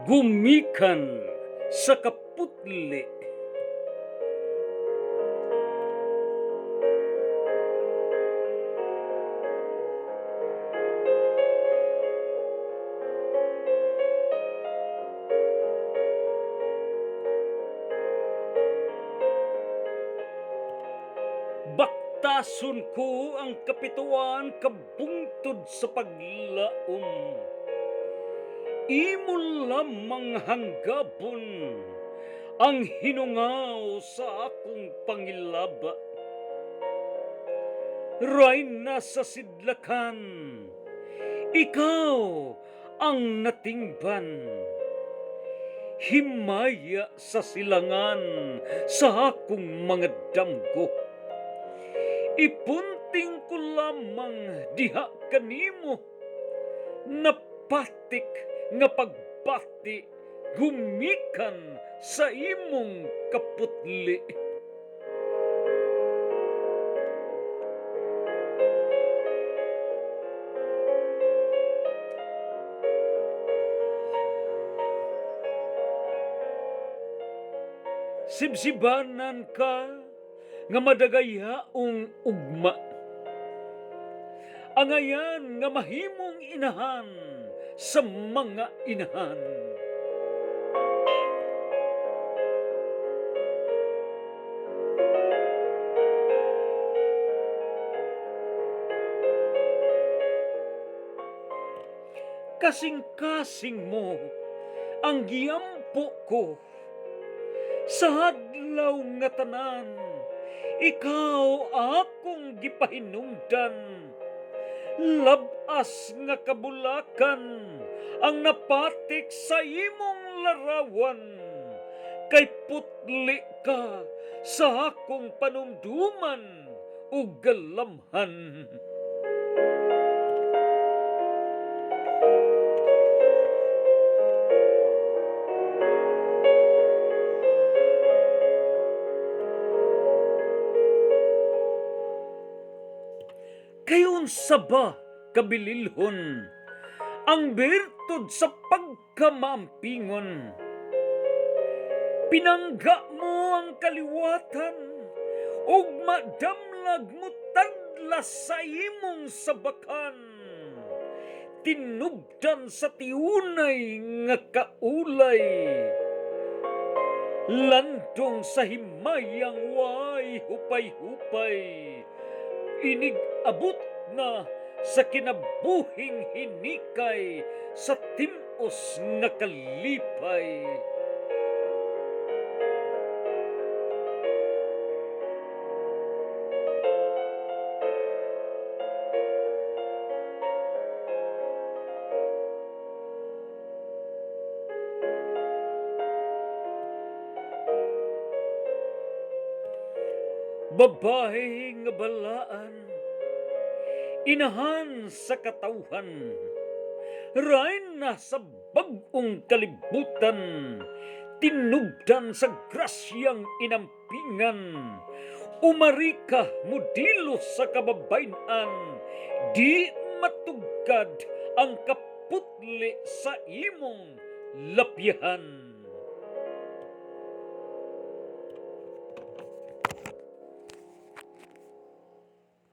gumikan sa kaputli. Baktason ko ang kapituan kabungtod sa paglaom. Imo lamang hanggabon ang hinungaw sa akong pangilaba. Ray na sa sidlakan, ikaw ang natingban. Himaya sa silangan sa akong mga damgo. Ipunting ko lamang diha kanimo, napatik nga pagbati gumikan sa imong kaputli. Sibsibanan ka nga madagayaong ugma. Angayan nga mahimong inahan sa mga inahan. Kasing-kasing mo ang giyampo ko sa hadlaw nga tanan. Ikaw akong gipahinungdan. Labas nga kabulakan ang napatik sa imong larawan. Kay putli ka sa akong panumduman ug galamhan. Kayon sa ba kabililhon ang bertod sa pagkamampingon? Pinangga mo ang kaliwatan ug madamlag mo tadlas sa imong sabakan. Tinubdan sa tiunay nga kaulay, landong sa himayang way hupay-hupay. Inig-abot na sa kinabuhing hinikay sa timos nga kalipay. Babae nga balaan, inahan sa katawhan, rain na sa bagong kalibutan, tinubdan sa grasyang inampingan, umarika mudilo sa kababayan, di matugkad ang kaputli sa imong lapyahan.